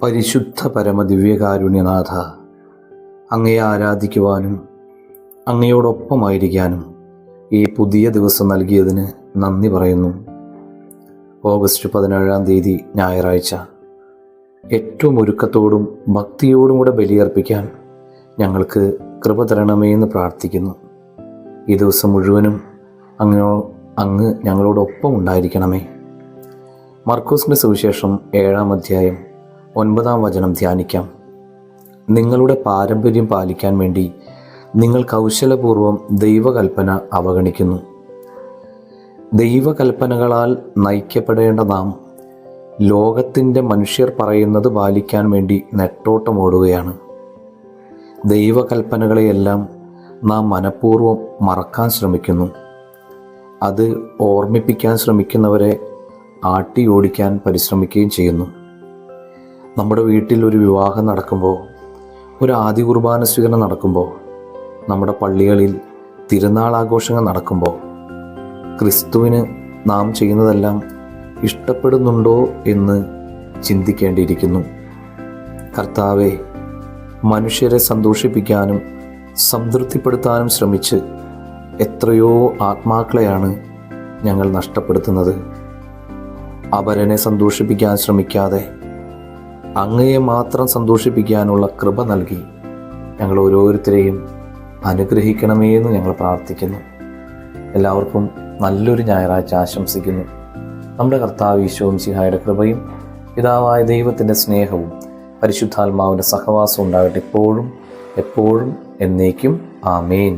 പരിശുദ്ധ പരമദിവ്യകാരുണ്യനാഥ, അങ്ങയെ ആരാധിക്കുവാനും അങ്ങയോടൊപ്പമായിരിക്കാനും ഈ പുതിയ ദിവസം നൽകിയതിന് നന്ദി പറയുന്നു. ഓഗസ്റ്റ് 17 ഞായറാഴ്ച, ഏറ്റവും ഒരുക്കത്തോടും ഭക്തിയോടും കൂടെ ബലിയർപ്പിക്കാൻ ഞങ്ങൾക്ക് കൃപ തരണമേ എന്ന് പ്രാർത്ഥിക്കുന്നു. ഈ ദിവസം മുഴുവനും അങ്ങ് ഞങ്ങളോടൊപ്പം ഉണ്ടായിരിക്കണമേ. മർക്കോസിന്റെ സുവിശേഷം 7-ാം അധ്യായം 9-ാം വചനം ധ്യാനിക്കാം. നിങ്ങളുടെ പാരമ്പര്യം പാലിക്കാൻ വേണ്ടി നിങ്ങൾ കൗശലപൂർവം ദൈവകൽപ്പന അവഗണിക്കുന്നു. ദൈവകൽപ്പനകളാൽ നയിക്കപ്പെടേണ്ട നാം ലോകത്തിൻ്റെ മനുഷ്യർ പറയുന്നത് പാലിക്കാൻ വേണ്ടി നെട്ടോട്ടമോടുകയാണ്. ദൈവകൽപ്പനകളെയെല്ലാം നാം മനഃപൂർവ്വം മറക്കാൻ ശ്രമിക്കുന്നു. അത് ഓർമ്മിപ്പിക്കാൻ ശ്രമിക്കുന്നവരെ ആട്ടി ഓടിക്കാൻ പരിശ്രമിക്കുകയും ചെയ്യുന്നു. നമ്മുടെ വീട്ടിൽ ഒരു വിവാഹം നടക്കുമ്പോൾ, ഒരു ആദ്യ കുർബാന സ്വീകരണം നടക്കുമ്പോൾ, നമ്മുടെ പള്ളികളിൽ തിരുനാൾ ആഘോഷങ്ങൾ നടക്കുമ്പോൾ ക്രിസ്തുവിന് നാം ചെയ്യുന്നതെല്ലാം ഇഷ്ടപ്പെടുന്നുണ്ടോ എന്ന് ചിന്തിക്കേണ്ടിയിരിക്കുന്നു. കർത്താവെ, മനുഷ്യരെ സന്തോഷിപ്പിക്കാനും സംതൃപ്തിപ്പെടുത്താനും ശ്രമിച്ച് എത്രയോ ആത്മാക്കളെയാണ് ഞങ്ങൾ നഷ്ടപ്പെടുത്തുന്നത്. അപരനെ സന്തോഷിപ്പിക്കാൻ ശ്രമിക്കാതെ അങ്ങയെ മാത്രം സന്തോഷിപ്പിക്കാനുള്ള കൃപ നൽകി ഞങ്ങൾ ഓരോരുത്തരെയും അനുഗ്രഹിക്കണമേ എന്ന് ഞങ്ങൾ പ്രാർത്ഥിക്കുന്നു. എല്ലാവർക്കും നല്ലൊരു ഞായറാഴ്ച ആശംസിക്കുന്നു. നമ്മുടെ കർത്താവ് ഈശോ മിശിഹായുടെ കൃപയും പിതാവായ ദൈവത്തിൻ്റെ സ്നേഹവും പരിശുദ്ധാത്മാവിൻ്റെ സഹവാസവും ഉണ്ടാകട്ടെ, എപ്പോഴും എപ്പോഴും എന്നേക്കും. ആമേൻ.